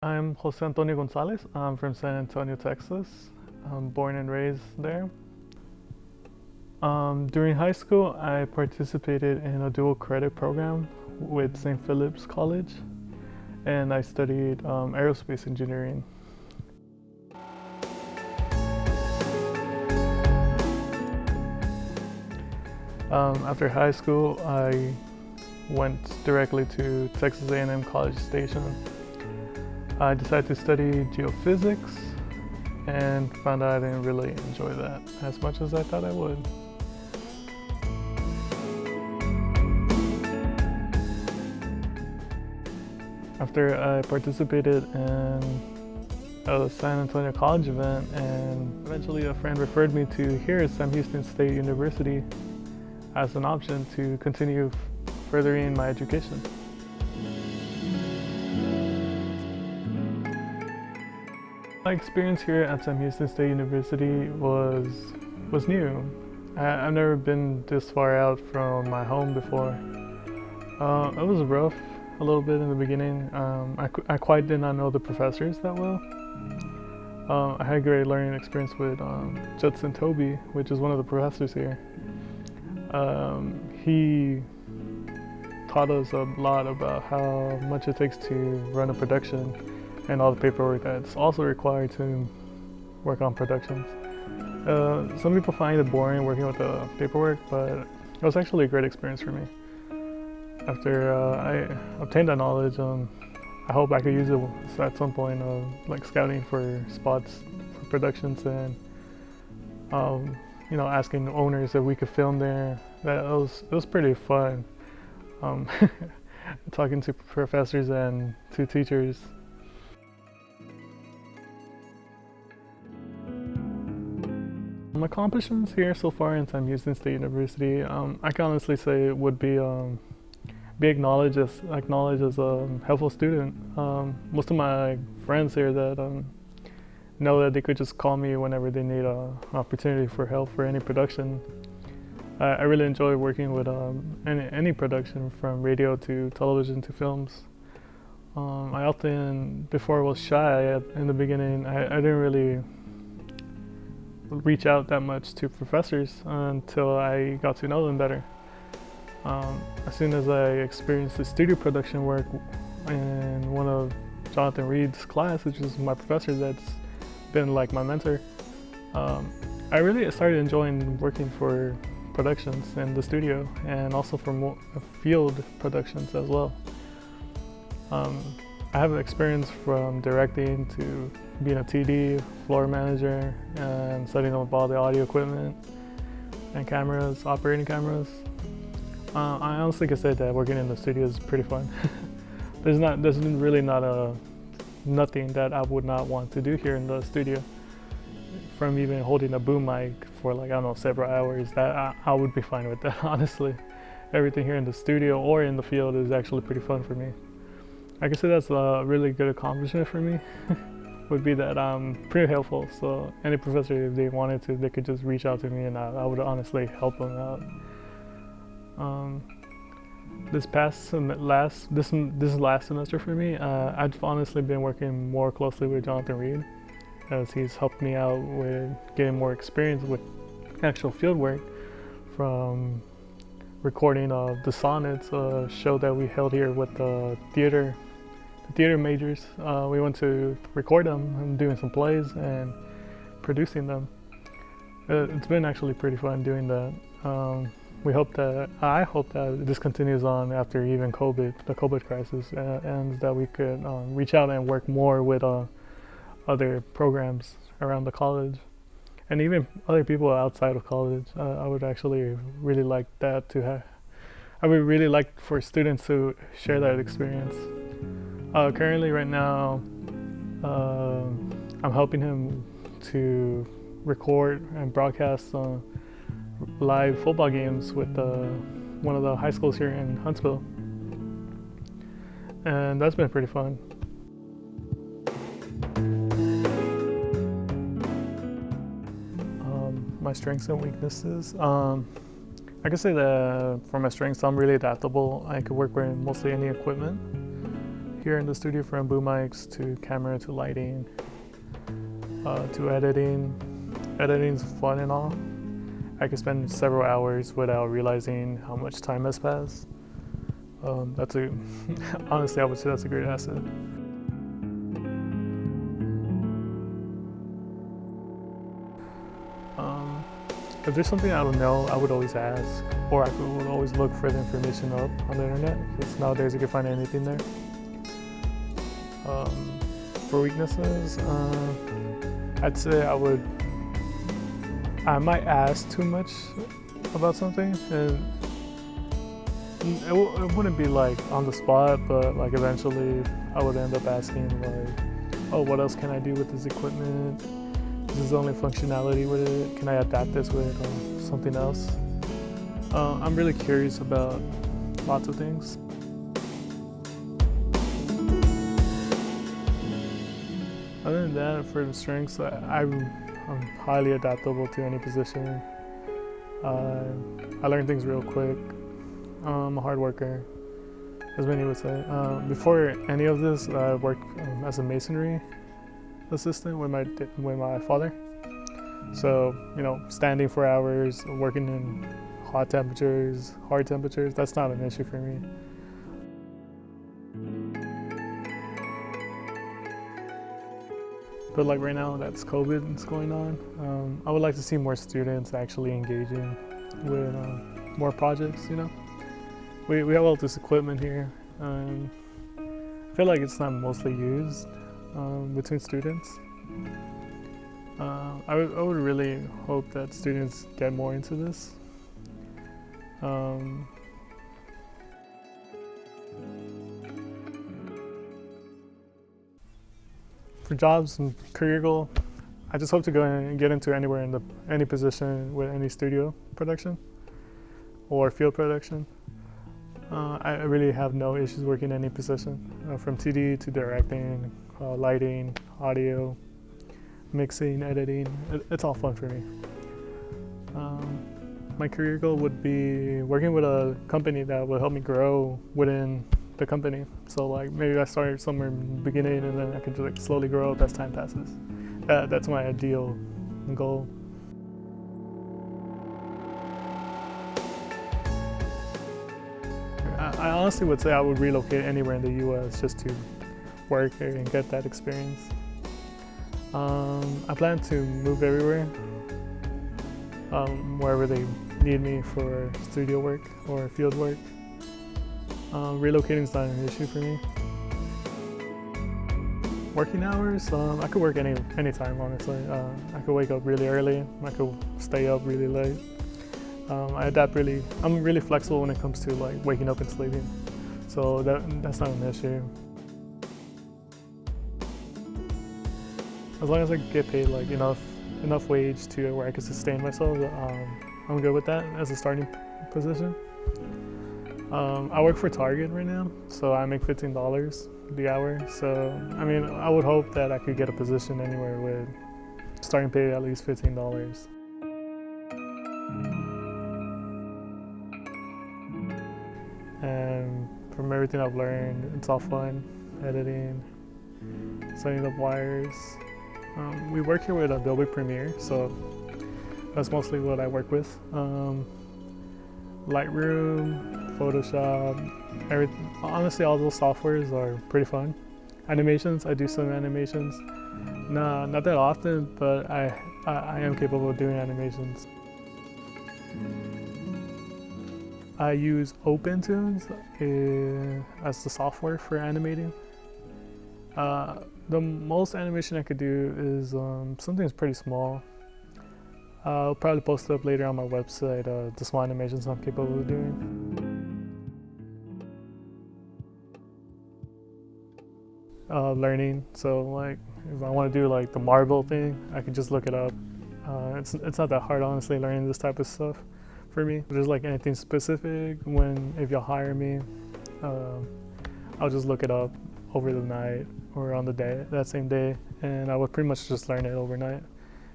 I'm Jose Antonio Gonzalez. I'm from San Antonio, Texas. I'm born and raised there. During high school, I participated in a dual credit program with St. Philip's College, and I studied aerospace engineering. After high school, I went directly to Texas A&M College Station. I decided to study geophysics and found out I didn't really enjoy that as much as I thought I would. After I participated in a San Antonio College event, and eventually a friend referred me to here at Sam Houston State University as an option to continue furthering my education. My experience here at Sam Houston State University was new. I've never been this far out from my home before. It was rough a little bit in the beginning. I quite did not know the professors that well. I had a great learning experience with Judson Toby, which is one of the professors here. He taught us a lot about how much it takes to run a production and all the paperwork that's also required to work on productions. Some people find it boring working with the paperwork, but it was actually a great experience for me. After I obtained that knowledge, I hope I could use it at some point, like scouting for spots for productions and asking owners if we could film there. It was pretty fun. Talking to professors and to teachers. My accomplishments here so far in Sam Houston State University, I can honestly say it would be acknowledged as a helpful student. Most of my friends here that know that they could just call me whenever they need an opportunity for help for any production. I really enjoy working with any production, from radio to television to films. I often, before I was shy in the beginning, I didn't really reach out that much to professors until I got to know them better. As soon as I experienced the studio production work in one of Jonathan Reed's class, which is my professor that's been like my mentor, I really started enjoying working for productions in the studio and also for more field productions as well. I have experience from directing to being a TD, floor manager, and setting up all the audio equipment and cameras, operating cameras. I honestly can say that working in the studio is pretty fun. There's really not nothing that I would not want to do here in the studio. From even holding a boom mic for several hours, that I would be fine with that, honestly. Everything here in the studio or in the field is actually pretty fun for me. I can say that's a really good accomplishment for me. Would be that I'm pretty helpful, so any professor, if they wanted to, they could just reach out to me and I would honestly help them out. This last semester for me, I've honestly been working more closely with Jonathan Reed, as he's helped me out with getting more experience with actual field work, from recording of the Sonnets, a show that we held here with the theater majors. We went to record them and doing some plays and producing them. It's been actually pretty fun doing that. I hope that this continues on after even the COVID crisis ends, that we could reach out and work more with other programs around the college and even other people outside of college. I would actually really like that I would really like for students to share that experience. Currently, right now, I'm helping him to record and broadcast live football games with one of the high schools here in Huntsville, and that's been pretty fun. My strengths and weaknesses. I can say that for my strengths, I'm really adaptable. I could work with mostly any equipment here in the studio, from boom mics to camera to lighting to editing. Editing's fun and all. I could spend several hours without realizing how much time has passed. Honestly, I would say that's a great asset. If there's something I don't know, I would always ask, or I would always look for the information up on the internet, because nowadays you can find anything there. For weaknesses, I'd say I might ask too much about something, and it wouldn't be like on the spot, but like eventually I would end up asking like, oh, what else can I do with this equipment? This is the only functionality with it. Can I adapt this with something else? I'm really curious about lots of things. Other than that, for the strengths, I'm highly adaptable to any position. I learn things real quick. I'm a hard worker, as many would say. Before any of this, I worked as a masonry assistant with my father. So, standing for hours, working in hot temperatures, hard temperatures, that's not an issue for me. But like right now, that's COVID that's going on. I would like to see more students actually engaging with more projects, We have all this equipment here. I feel like it's not mostly used between students. I would really hope that students get more into this. For jobs and career goal, I just hope to go and get into anywhere in any position with any studio production or field production. I really have no issues working any position, from TD to directing, lighting, audio, mixing, editing. It's all fun for me. My career goal would be working with a company that will help me grow within the company. So like maybe I start somewhere in the beginning and then I can just slowly grow up as time passes. That's my ideal goal. I honestly would say I would relocate anywhere in the U.S. just to work here and get that experience. I plan to move everywhere, wherever they need me for studio work or field work. Relocating is not an issue for me. Working hours, I could work anytime, honestly. I could wake up really early, I could stay up really late. I'm really flexible when it comes to like waking up and sleeping. So that's not an issue. As long as I get paid like enough wage to where I can sustain myself, I'm good with that as a starting position. I work for Target right now, so I make $15 the hour. So I mean, I would hope that I could get a position anywhere with starting pay at least $15. And from everything I've learned, it's all fun, editing, setting up wires. We work here with Adobe Premiere, so that's mostly what I work with. Lightroom, Photoshop, everything. Honestly, all those softwares are pretty fun. Animations, I do some animations. Not that often, but I am capable of doing animations. I use OpenTunes as the software for animating. The most animation I could do is something that's pretty small. I'll probably post it up later on my website, the small animations I'm capable of doing. Learning, so like if I want to do like the marble thing, I can just look it up. It's not that hard, honestly, learning this type of stuff for me. If there's like anything specific, if you'll hire me, I'll just look it up over the night or on that same day, and I would pretty much just learn it overnight.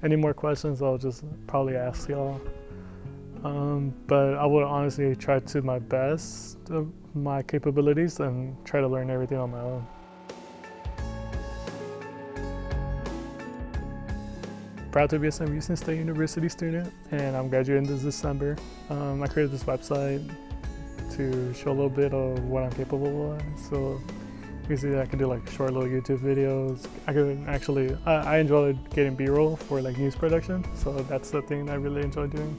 Any more questions, I'll just probably ask y'all. But I would honestly try to my best of my capabilities and try to learn everything on my own. proud to be a Sam Houston State University student, and I'm graduating this December. I created this website to show a little bit of what I'm capable of. So you see I can do like short little YouTube videos. I enjoyed getting B-roll for like news production, so that's the thing I really enjoy doing.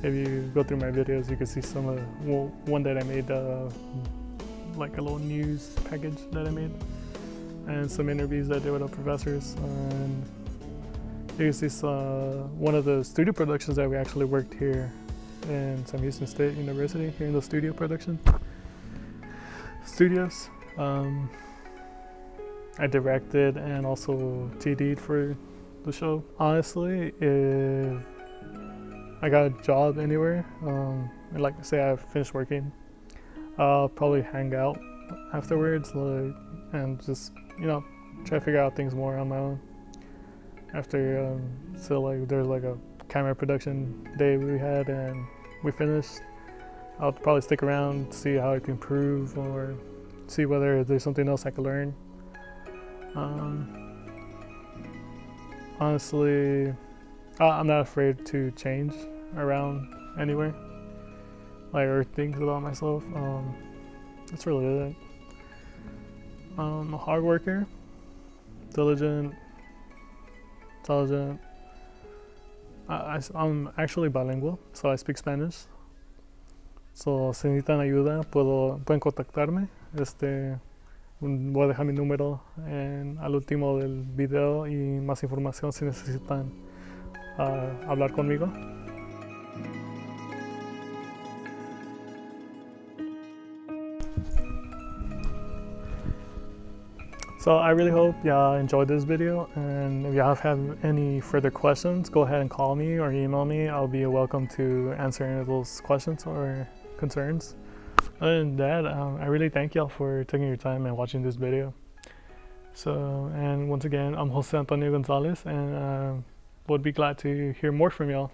If you go through my videos, you can see some of one that I made, like a little news package that I made, and some interviews I did with the professors. And you can see one of the studio productions that we actually worked here in Sam Houston State University, here in the studio production studios. I directed and also TD'd for the show. Honestly, if I got a job anywhere, and like say I finished working, I'll probably hang out afterwards, like, and just try to figure out things more on my own. After so like there's like a camera production day we had and we finished, I'll probably stick around, see how I can improve or see whether there's something else I could learn. Honestly, I'm not afraid to change around anywhere, like, or things about myself. That's really it. I'm a hard worker, diligent, intelligent. I'm actually bilingual, so I speak Spanish. So si necesitan ayuda, pueden contactarme. Voy a dejar mi número al último del video y más información si necesitan hablar conmigo. So I really hope y'all enjoyed this video, and if y'all have any further questions, go ahead and call me or email me. I'll be welcome to answer any of those questions or concerns. Other than that, I really thank y'all for taking your time and watching this video. So, and once again, I'm Jose Antonio Gonzalez, and would be glad to hear more from y'all.